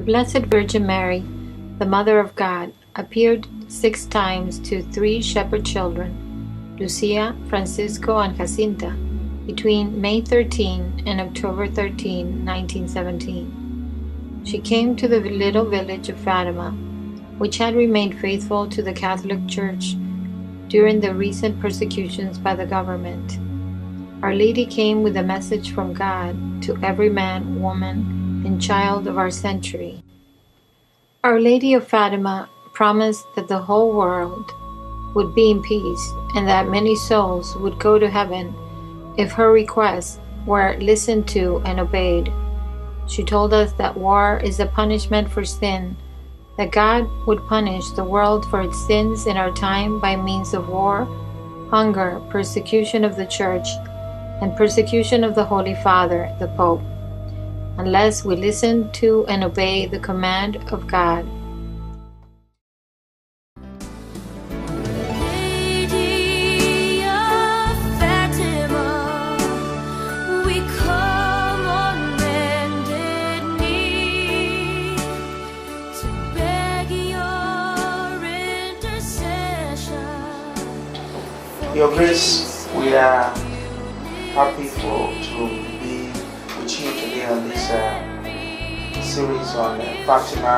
Blessed Virgin Mary, the Mother of God, appeared 6 times to 3 shepherd children, Lucia, Francisco, and Jacinta, between May 13 and October 13, 1917. She came to the little village of Fatima, which had remained faithful to the Catholic Church during the recent persecutions by the government. Our Lady came with a message from God to every man, woman, and child of our century. Our Lady of Fatima promised that the whole world would be in peace and that many souls would go to heaven if her requests were listened to and obeyed. She told us that war is a punishment for sin, that God would punish the world for its sins in our time by means of war, hunger, persecution of the Church, and persecution of the Holy Father, the Pope, unless we listen to and obey the command of God. Lady of Fatima, we come on bended knee to beg your intercession. Your Grace, we are happy to be with you today on this series on Fatima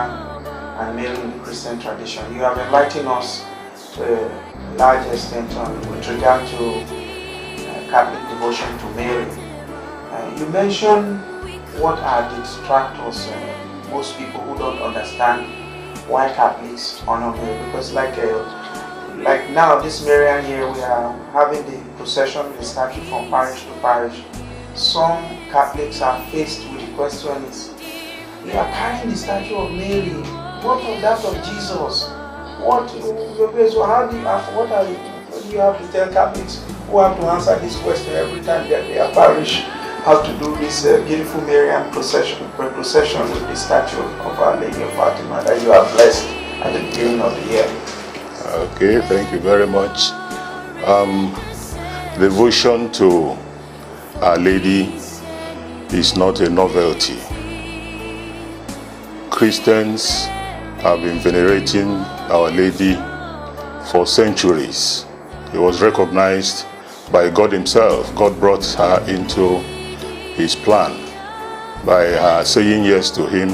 and Mary in the Christian tradition. You have enlightened us to a large extent with regard to Catholic devotion to Mary. You mentioned what are the distractors, most people who don't understand why Catholics honor Mary, because like now this Marian year we are having the procession, the statue from parish to parish. Some Catholics are faced with the question is, you are carrying the statue of Mary, what of that of Jesus? What do you have to tell Catholics who have to answer this question every time that their parish have to do this beautiful Marian procession with the statue of Our Lady of Fatima that you have blessed at the beginning of the year? Okay, thank you very much. Devotion to Our Lady is not a novelty. Christians have been venerating Our Lady for centuries. It was recognized by God Himself. God brought her into His plan by her saying yes to Him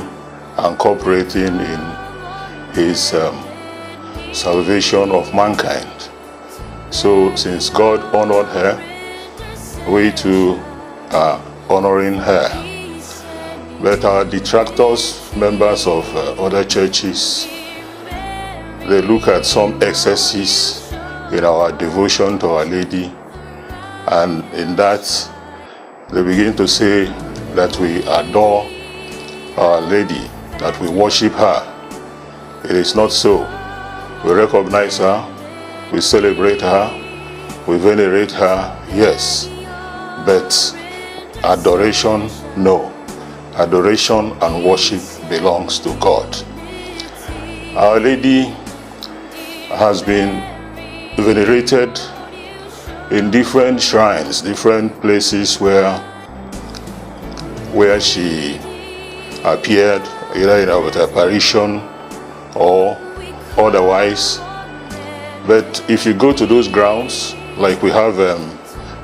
and cooperating in His salvation of mankind. So since God honored her, we too are honoring her. But our detractors, members of other churches, they look at some excesses in our devotion to Our Lady, and in that they begin to say that we adore Our Lady, that we worship her. It is not so. We recognize her, we celebrate her, we venerate her, yes, but adoration, no. Adoration and worship belongs to God. Our Lady has been venerated in different shrines, different places where she appeared, either in our apparition or otherwise. But if you go to those grounds, like we have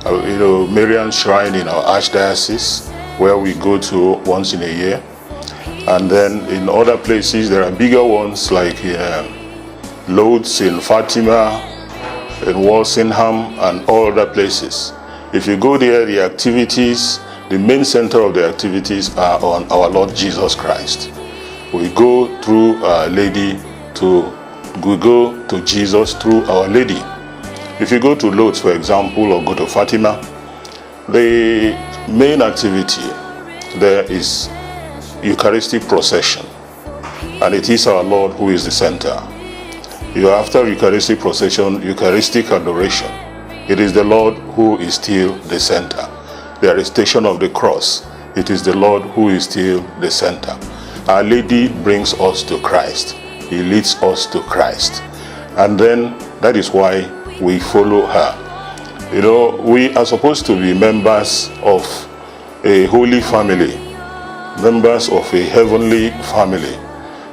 Marian shrine in our Archdiocese, where we go to once in a year, and then in other places there are bigger ones like Lourdes, in Fatima, in Walsingham, and all other places. If you go there, the activities, the main center of the activities are on our Lord Jesus Christ. We go through Our Lady we go to Jesus through Our Lady. If you go to Lourdes, for example, or go to Fatima, the main activity there is Eucharistic procession, and it is our Lord who is the center. After Eucharistic procession, Eucharistic adoration, it is the Lord who is still the center. The arrestation of the cross, it is the Lord who is still the center. Our Lady brings us to Christ. He leads us to Christ. And then that is why we follow her. We are supposed to be members of a holy family, members of a heavenly family.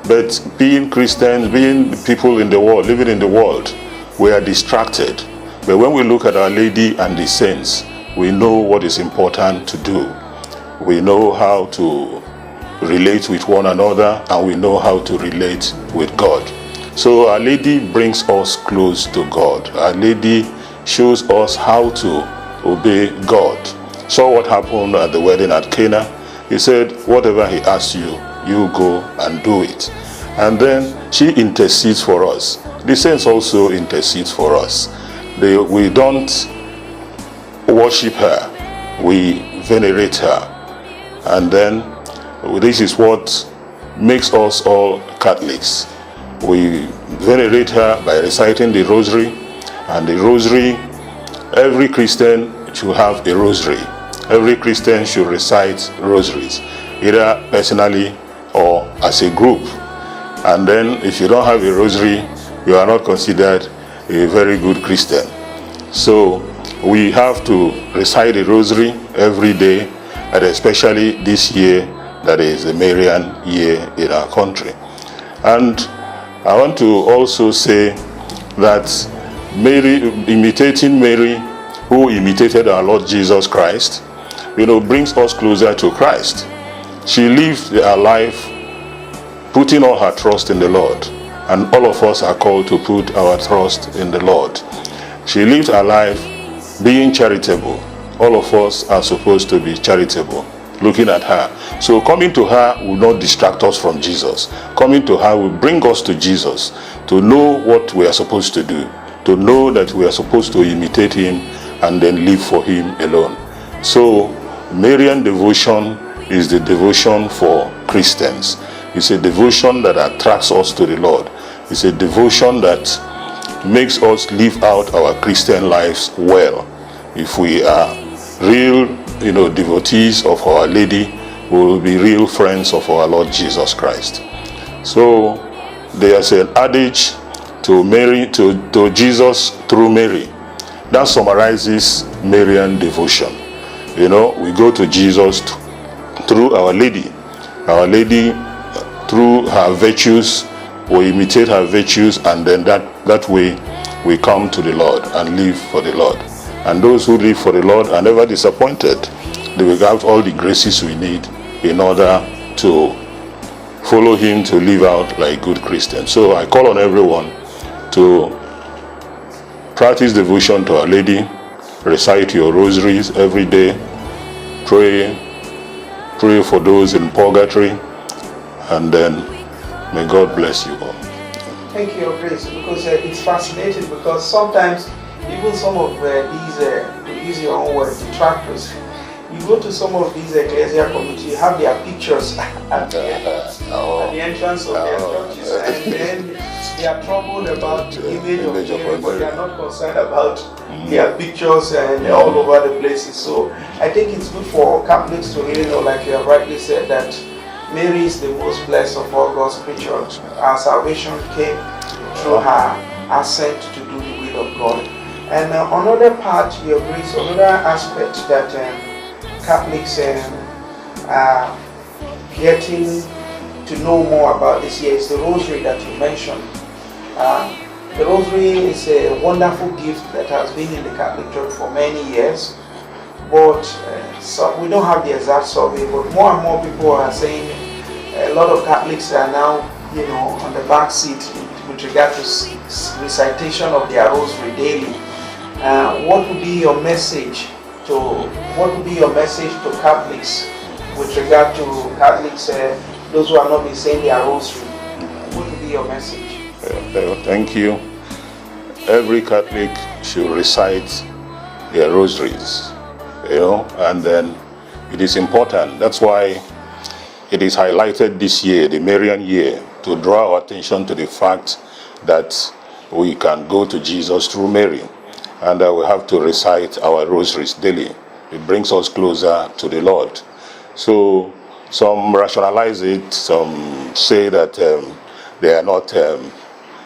But being Christians, being people in the world, living in the world, we are distracted. But when we look at Our Lady and the saints, we know what is important to do. We know how to relate with one another, and we know how to relate with God. So Our Lady brings us close to God. Our Lady shows us how to obey God. So what happened at the wedding at Cana? He said, whatever he asks you, you go and do it. And then she intercedes for us. The saints also intercedes for us. We don't worship her, we venerate her. And then this is what makes us all Catholics. We venerate her by reciting the rosary, and the rosary, every Christian should have a rosary. Every Christian should recite rosaries, either personally or as a group. And then if you don't have a rosary, you are not considered a very good Christian. So we have to recite the rosary every day, and especially this year, that is the Marian year in our country. And I want to also say that Mary, imitating Mary, who imitated our Lord Jesus Christ, brings us closer to Christ. She lived her life putting all her trust in the Lord, and all of us are called to put our trust in the Lord. She lived her life being charitable. All of us are supposed to be charitable, looking at her. So coming to her will not distract us from Jesus. Coming to her will bring us to Jesus, to know what we are supposed to do, to know that we are supposed to imitate him and then live for him alone. So Marian devotion is the devotion for Christians. It's a devotion that attracts us to the Lord. It's a devotion that makes us live out our Christian lives well. If we are real, devotees of Our Lady, we will be real friends of our Lord Jesus Christ. So there's an adage to Mary, to Jesus through Mary. That summarizes Marian devotion. We go to Jesus through Our Lady. Our Lady, through her virtues, we imitate her virtues, and then that way we come to the Lord and live for the Lord. And those who live for the Lord are never disappointed. They will have all the graces we need in order to follow him, to live out like good Christians. So I call on everyone to practice devotion to Our Lady, recite your rosaries every day, pray for those in purgatory, and then may God bless you all. Thank you, Your Grace, because it's fascinating, because sometimes even some of these, to use your own word, detractors, you go to some of these ecclesial communities, you have their pictures at the entrance of their churches, and then they are troubled about the image of Mary, but they are not concerned about their pictures and all over the places. So I think it's good for Catholics to really know, like you have rightly said, that Mary is the most blessed of all God's creatures. Our salvation came through her ascent to do the will of God. And another part, Your Grace, another aspect that Catholics are getting to know more about this year is the Rosary that you mentioned. The Rosary is a wonderful gift that has been in the Catholic Church for many years, but so we don't have the exact survey, but more and more people are saying a lot of Catholics are now, on the back seat with regard to recitation of their Rosary daily. What would be your message to Catholics with regard to Catholics, those who have not been saying their Rosary? What would be your message? Thank you. Every Catholic should recite their rosaries, and then it is important. That's why it is highlighted this year, the Marian year, to draw our attention to the fact that we can go to Jesus through Mary, and that we have to recite our rosaries daily. It brings us closer to the Lord. So some rationalize it, some say that they are not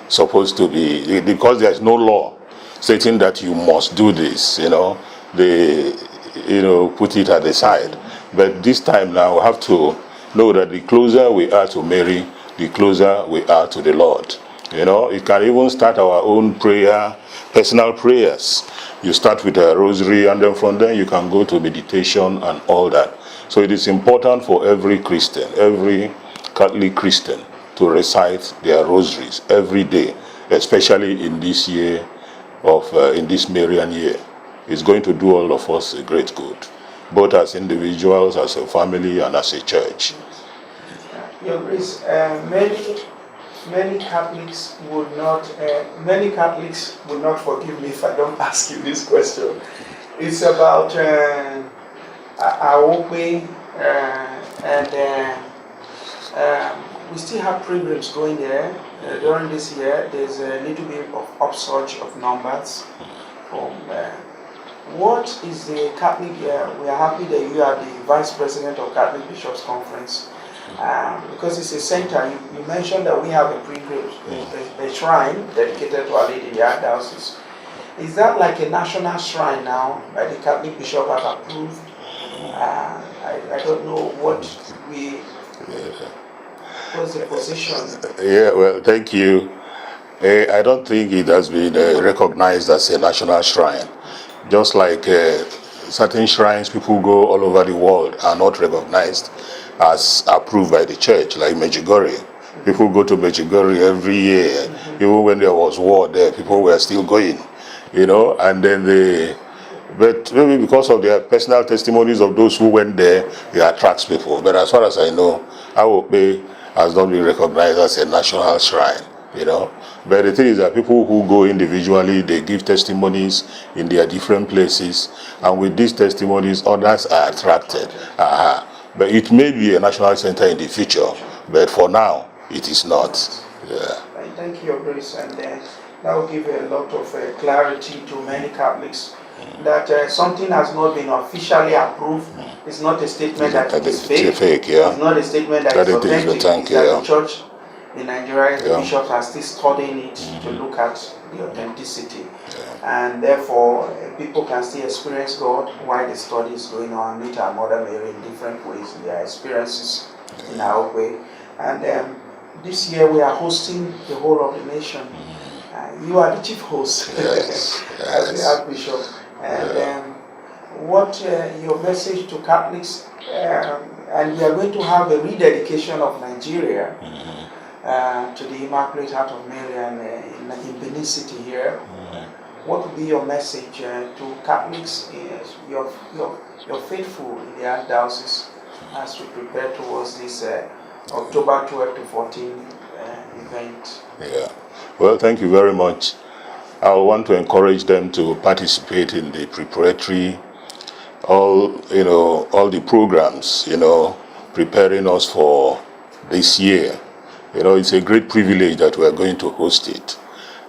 supposed to be, because there is no law stating that you must do this, they put it at the side. But this time now we have to know that the closer we are to Mary, the closer we are to the Lord. You can even start our own prayer, personal prayers. You start with a rosary, and then from there you can go to meditation and all that. So it is important for every Christian, every Catholic Christian, to recite their rosaries every day, especially in this year in this Marian year. It's going to do all of us a great good, both as individuals, as a family, and as a church. Your Grace, many Catholics would not forgive me if I don't ask you this question. It's about Aope, and we still have pilgrims going there. During this year, there's a little bit of upsurge of numbers. What is the Catholic? We are happy that you are the Vice President of Catholic Bishops' Conference. Because it's a center, you mentioned that we have a pilgrim, a shrine dedicated to Our Lady in the Archdiocese. Is that like a national shrine now that the Catholic Bishop have approved? I don't know what's the position? Yeah, well, thank you. I don't think it has been recognized as a national shrine. Just like certain shrines people go all over the world are not recognized as approved by the church, like Medjugorje. People go to Medjugorje every year. Even when there was war there, people were still going, and then but maybe because of their personal testimonies of those who went there, it attracts people. But as far as I know, Awope has not been recognized as a national shrine, But the thing is that people who go individually, they give testimonies in their different places, and with these testimonies, others are attracted. But it may be a national center in the future, but for now, it is not. Yeah. Thank you, Your Grace, and that will give a lot of clarity to many Catholics that something has not been officially approved. It's not a statement that it is fake. Yeah. It's not a statement that it's authentic. The church in Nigeria, the bishops are still studying it to look at the authenticity. And therefore, people can still experience God while the study is going on, meet our Mother Mary in different ways, their experiences in our way. And this year we are hosting the whole of the nation. You are the chief host as the Archbishop. And what your message to Catholics, and we are going to have a rededication of Nigeria to the Immaculate Heart of Marian in Benin City here. What would be your message to Catholics, your faithful in the Archdiocese, as we prepare towards this October 12 to 14 event? Yeah. Well, thank you very much. I want to encourage them to participate in the preparatory, all the programs, preparing us for this year. It's a great privilege that we are going to host it.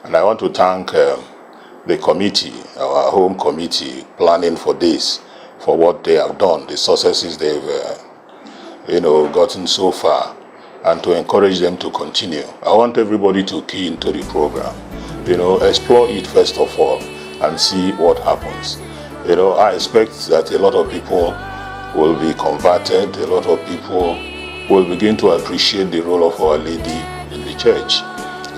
And I want to thank the committee, our home committee, planning for this, for what they have done, the successes they've, gotten so far, and to encourage them to continue. I want everybody to key into the program, explore it first of all, and see what happens. I expect that a lot of people will be converted, a lot of people will begin to appreciate the role of Our Lady in the church,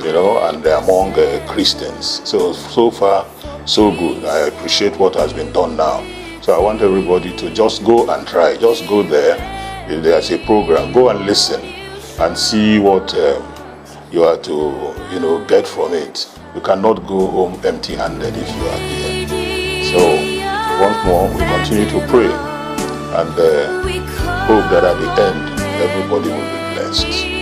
and among Christians. So far, so good. I appreciate what has been done now. So I want everybody to just go and try. Just go there. If there's a program, go and listen and see what you are to, get from it. You cannot go home empty-handed if you are here. So once more, we continue to pray and hope that at the end, everybody will be blessed.